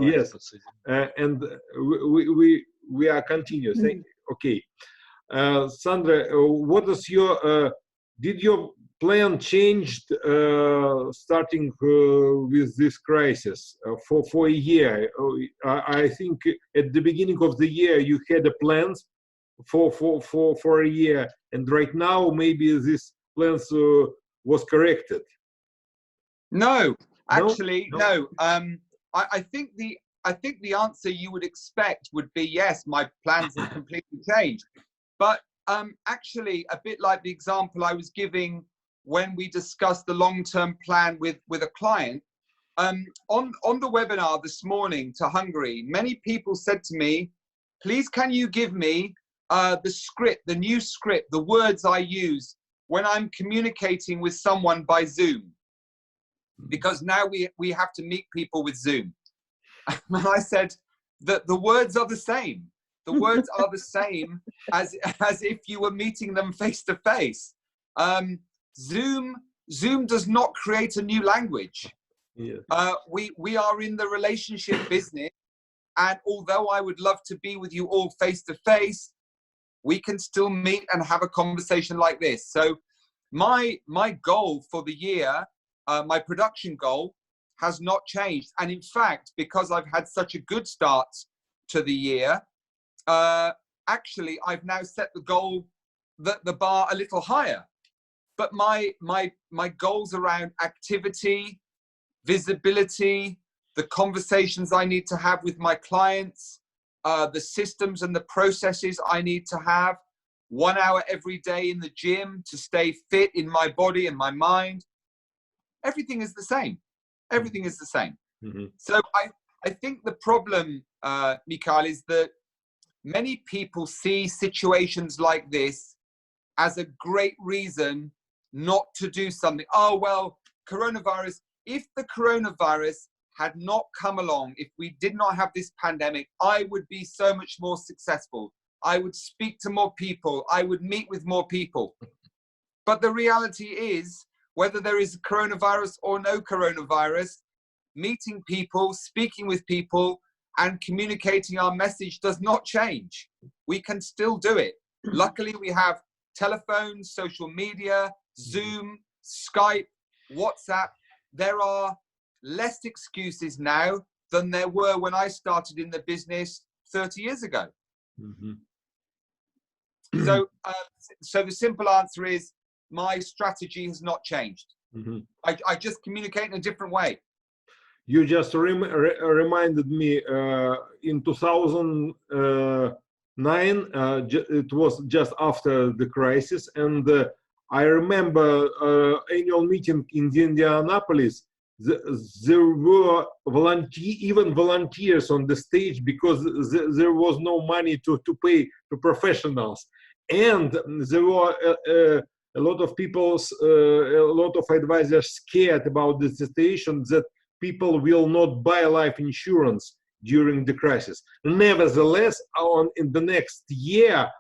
Yes, and we are continuous. Okay, Sandra, what is your did your plan changed starting with this crisis for a year? I think at the beginning of the year you had a plans for a year, and right now maybe this plans was corrected. No, actually, No? no. I think the answer you would expect would be yes, my plans have completely changed. But actually, a bit like the example I was giving when we discussed the long-term plan with a client, on the webinar this morning to Hungary, many people said to me, please can you give me the script, the new script, the words I use when I'm communicating with someone by Zoom? Because now we have to meet people with Zoom. And I said that the words are the same. The words are the same as if you were meeting them face to face. Zoom does not create a new language. Yeah. We are in the relationship business, and although I would love to be with you all face to face, we can still meet and have a conversation like this. So my goal for the year, my production goal, has not changed. And in fact, because I've had such a good start to the year, actually I've now set the goal, the bar a little higher. But my goals around activity, visibility, the conversations I need to have with my clients, the systems and the processes I need to have, 1 hour every day in the gym to stay fit in my body and my mind, everything is the same. Everything is the same. Mm-hmm. So I think the problem, Mikhail, is that many people see situations like this as a great reason not to do something. Oh, well, coronavirus, if the coronavirus had not come along, if we did not have this pandemic, I would be so much more successful. I would speak to more people. I would meet with more people. But the reality is, whether there is coronavirus or no coronavirus, meeting people, speaking with people, and communicating our message does not change. We can still do it. Luckily, we have telephones, social media, Zoom, Skype, WhatsApp. There are less excuses now than there were when I started in the business 30 years ago. Mm-hmm. So the simple answer is my strategy has not changed. Mm-hmm. I just communicate in a different way. You just reminded me in 2009, it was just after the crisis, and I remember annual meeting in Indianapolis. There were volunteers on the stage because there was no money to pay to professionals, and there were a lot of people, a lot of advisors scared about the situation that people will not buy life insurance during the crisis. Nevertheless, in the next year,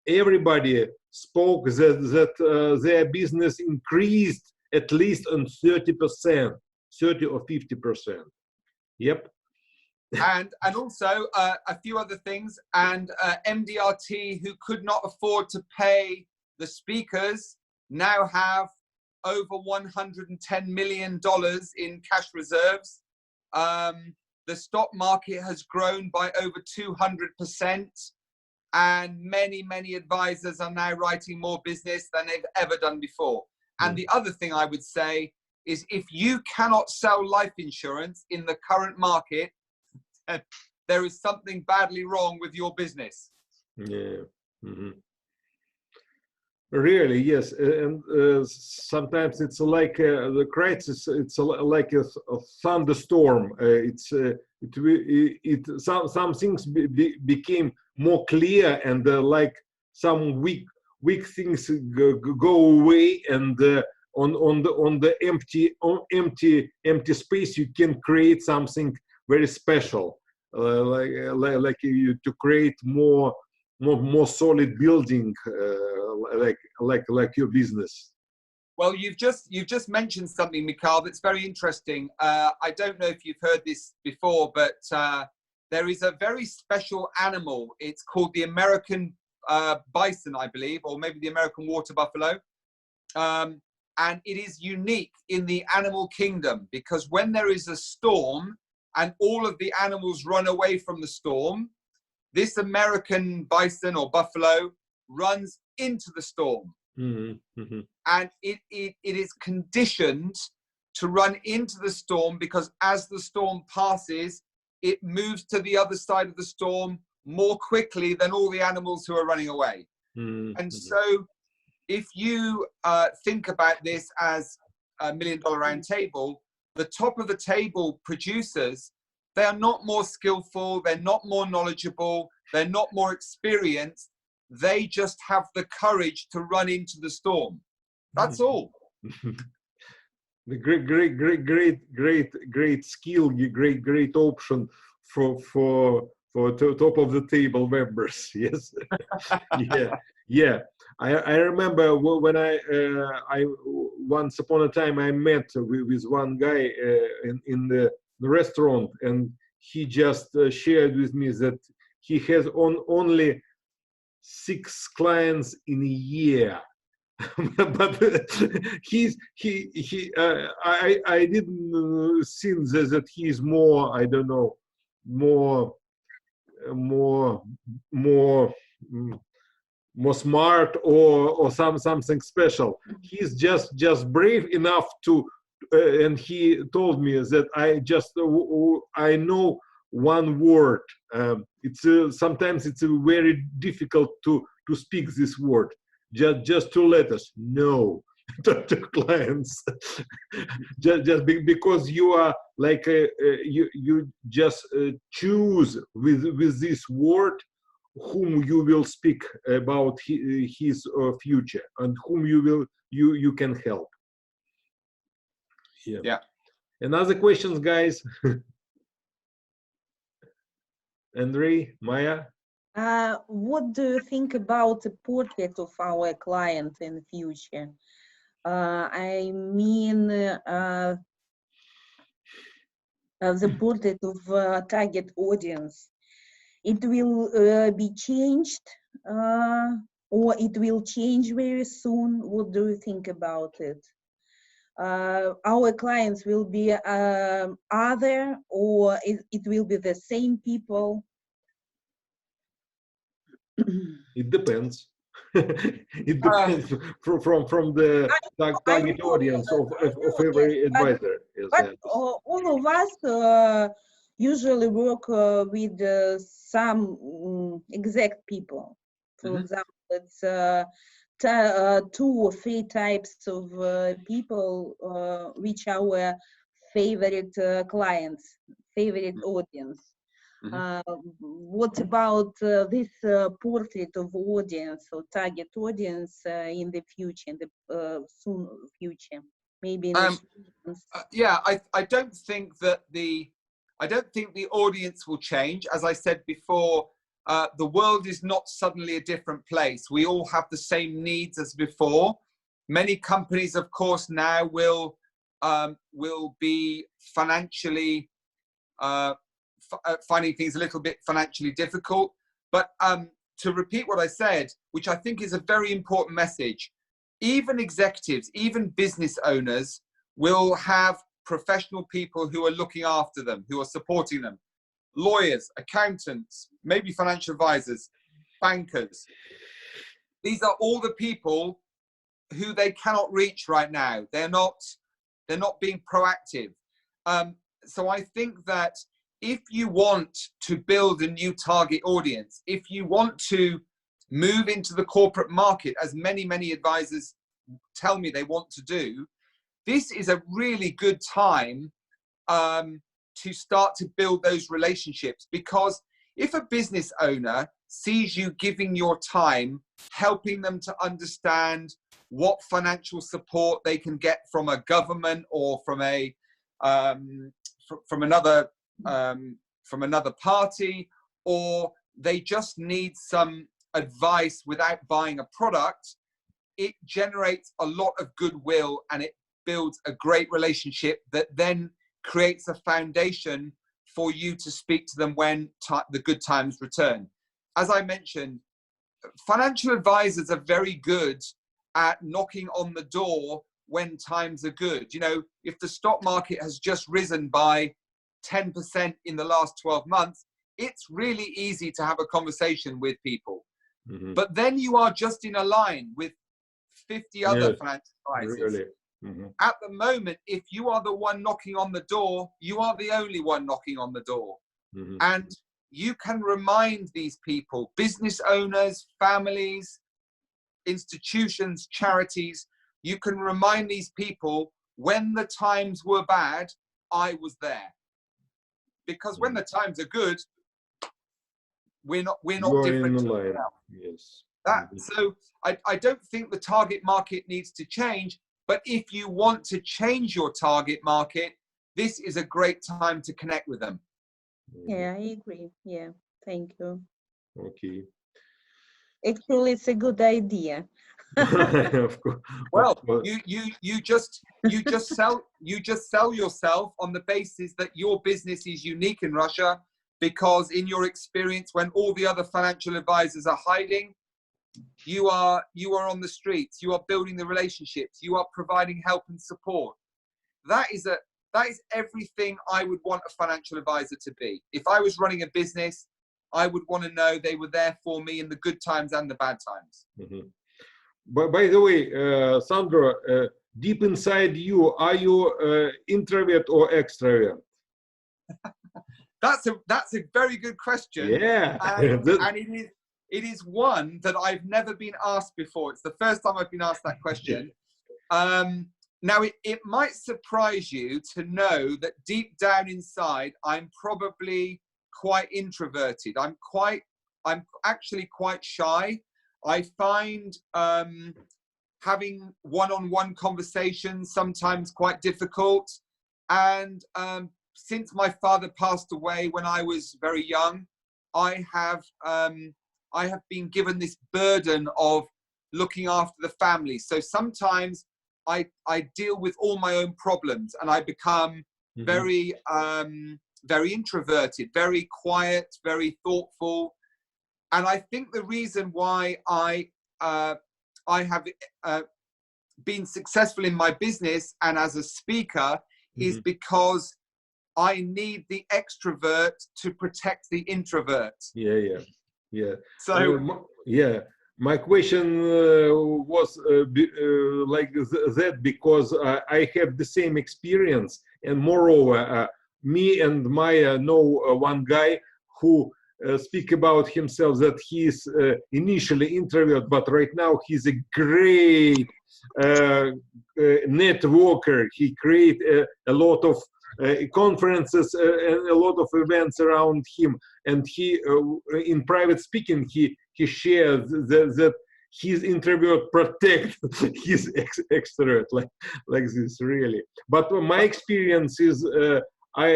everybody spoke that their business increased at least on 30%, 30 or 50%. Yep. And also a few other things. And MDRT, who could not afford to pay the speakers, now have over $110 million in cash reserves. The stock market has grown by over 200%, and many advisors are now writing more business than they've ever done before. And the other thing I would say is, if you cannot sell life insurance in the current market, there is something badly wrong with your business. Yeah. Mm-hmm. Really, yes, and sometimes it's like the crisis. It's like a thunderstorm. Some things became more clear, and like some weak things go away, and on the empty space you can create something very special, like you to create more solid building, like your business. Well, you've just mentioned something, Mikhail, that's very interesting. I don't know if you've heard this before, but there is a very special animal. It's called the American bison, I believe, or maybe the American water buffalo. And it is unique in the animal kingdom because when there is a storm and all of the animals run away from the storm, this American bison or buffalo runs into the storm. Mm-hmm. Mm-hmm. And it is conditioned to run into the storm because as the storm passes, it moves to the other side of the storm more quickly than all the animals who are running away. Mm-hmm. And so if you think about this as a $1 Million Round Table, the top of the table producers, they are not more skillful, they're not more knowledgeable, they're not more experienced. They just have the courage to run into the storm. That's all. The great skill, great option for top of the table members. Yes, yeah. I remember when I once upon a time I met with one guy in the restaurant, and he just shared with me that he has only 6 clients in a year. But I didn't think that he's more, I don't know, more smart or something special. He's just brave enough to and he told me that I know one word. It's sometimes it's very difficult to speak this word. Just 2 letters, no, to clients. just because you are like you just choose with this word whom you will speak about his future and whom you can help. Yeah. Another questions, guys? Andrei, Maya? What do you think about the portrait of our client in the future? I mean, the portrait of target audience. It will be changed or it will change very soon. What do you think about it? Our clients will be other, or it will be the same people? It depends. It depends from the target audience of every advisor. But all of us usually work with some exact people. For example, it's 2 or 3 types of people which are our favorite clients, favorite audience. What about this portrait of audience or target audience in the future, in the soon future? Maybe in yeah, I don't think the audience will change. As I said before, the world is not suddenly a different place. We all have the same needs as before. Many companies, of course, now will be financially finding things a little bit financially difficult. But to repeat what I said, which I think is a very important message, even executives, even business owners will have professional people who are looking after them, who are supporting them. Lawyers, accountants, maybe financial advisors, bankers. These are all the people who they cannot reach right now. They're not being proactive. So I think that if you want to build a new target audience, if you want to move into the corporate market, as many advisors tell me they want to do, this is a really good time to start to build those relationships. Because if a business owner sees you giving your time, helping them to understand what financial support they can get from a government or from a from another party, or they just need some advice without buying a product, it generates a lot of goodwill, and it builds a great relationship that then creates a foundation for you to speak to them when the good times return. As I mentioned, financial advisors are very good at knocking on the door when times are good. You know, if the stock market has just risen by 10% in the last 12 months, it's really easy to have a conversation with people. Mm-hmm. But then you are just in a line with 50 other financial advisors. Really? Mm-hmm. At the moment, if you are the one knocking on the door, you are the only one knocking on the door. Mm-hmm. And you can remind these people, business owners, families, institutions, charities, you can remind these people, when the times were bad, I was there. Because when the times are good, we're not different to anyone else. Yes. So I don't think the target market needs to change, but if you want to change your target market, this is a great time to connect with them. Yeah, I agree. Yeah, thank you. Okay. Actually, it's a good idea. Of course. Well, you just sell yourself on the basis that your business is unique in Russia, because in your experience, when all the other financial advisors are hiding, you are on the streets, you are building the relationships, you are providing help and support. That is everything I would want a financial advisor to be. If I was running a business, I would want to know they were there for me in the good times and the bad times. Mm-hmm. But by the way, Sandro, deep inside you, are you introvert or extrovert? That's a very good question. Yeah, and it is one that I've never been asked before. It's the first time I've been asked that question. Now, it might surprise you to know that deep down inside, I'm probably quite introverted. I'm actually quite shy. I find having one-on-one conversations sometimes quite difficult. And since my father passed away when I was very young, I have been given this burden of looking after the family. So sometimes I deal with all my own problems, and I become very introverted, very quiet, very thoughtful. And I think the reason why I have been successful in my business and as a speaker is because I need the extrovert to protect the introvert. Yeah. So my question was like that because I have the same experience, and moreover, me and Maya know one guy who speak about himself that he is initially introvert, but right now he's a great networker. He create a lot of conferences and a lot of events around him, and he in private speaking he shares that his introvert protect his extrovert like this, really. But my experience is I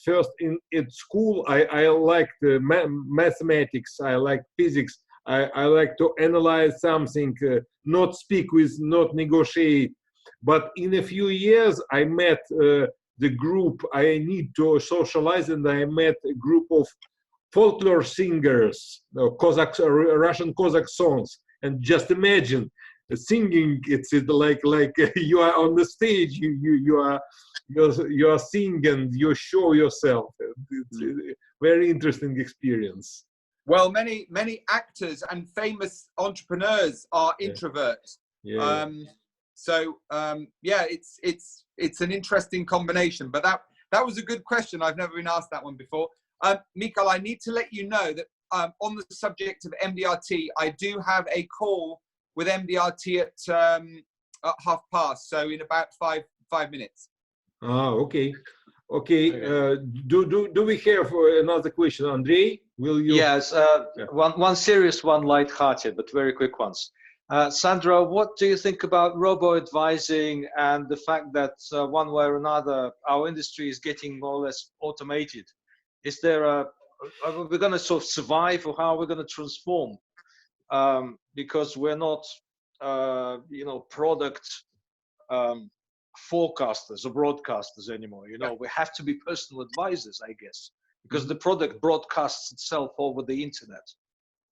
first at school I liked mathematics, I liked physics, I like to analyze something, not speak with, not negotiate. But in a few years I met the group I need to socialize, and I met a group of folklore singers, Cossacks, Russian Cossack songs. And just imagine singing, it's like you are on the stage, you are singing and you show yourself. It's a very interesting experience. Well, many actors and famous entrepreneurs are introverts. It's an interesting combination. But that was a good question. I've never been asked that one before. Mikhail, I need to let you know that on the subject of MDRT, I do have a call with MDRT at past, so in about five minutes. Okay. Do we have another question, Andrei? Will you? Yes, one serious, one light-hearted, but very quick ones. Sandra, what do you think about robo-advising and the fact that one way or another our industry is getting more or less automated? Is there are we going to sort of survive, or how are we going to transform? Because we're not you know, product forecasters or broadcasters anymore. You know, we have to be personal advisors, I guess, because the product broadcasts itself over the internet.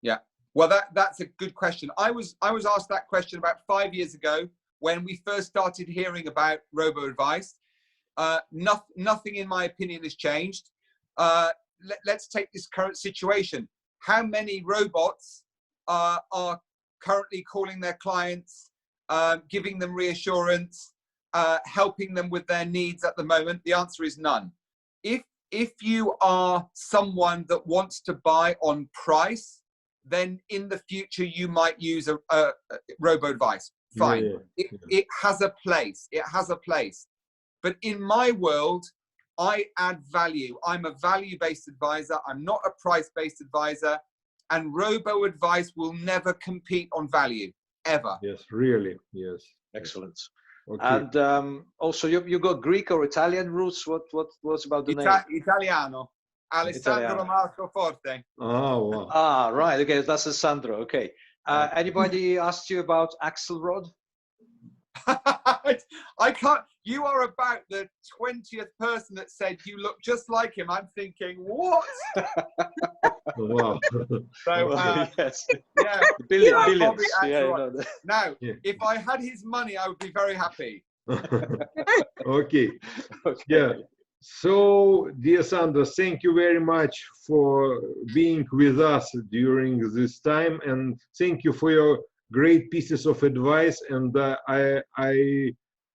Yeah. Well, that's a good question. I was asked that question about 5 years ago when we first started hearing about robo-advice. Nothing, in my opinion, has changed. Let's take this current situation. How many robots are currently calling their clients, giving them reassurance, helping them with their needs at the moment? The answer is none. If you are someone that wants to buy on price, then in the future you might use a robo-advice. Fine. It has a place. It has a place. But in my world, I add value. I'm a value-based advisor. I'm not a price-based advisor. And robo-advice will never compete on value, ever. Yes, really. Yes. Excellent. Okay. And also, you got Greek or Italian roots. What was about the name? Italiano. Alessandro Italiano. Marco Forte. Oh, wow. Ah, right. Okay, that's Alessandro. Okay. Anybody asked you about Axelrod? I can't. You are about the 20th person that said you look just like him. I'm thinking, what? Wow. So, yes. Yeah. Billions. Yeah, no. Now, if I had his money, I would be very happy. Okay. Okay. Yeah. So, dear Sandra, thank you very much for being with us during this time, and thank you for your great pieces of advice. And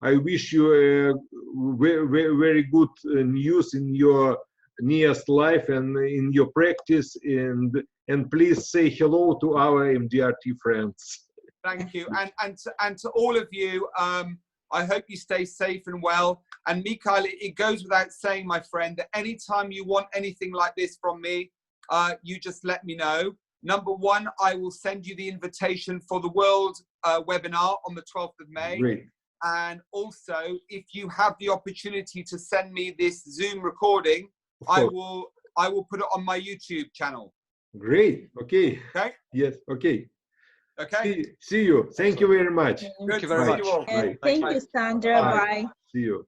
I wish you a very good news in your nearest life and in your practice. And please say hello to our MDRT friends. Thank you, and to all of you. I hope you stay safe and well. And Mikhail, it goes without saying, my friend, that anytime you want anything like this from me, you just let me know. Number one, I will send you the invitation for the World webinar on the 12th of May. Great. And also, if you have the opportunity to send me this Zoom recording, I will put it on my YouTube channel. Great. Okay. Okay. Yes. Okay. Okay. See you. Thank you very much. Good you very to see much. you all. Bye. Thank you, Sandra. Bye. See you.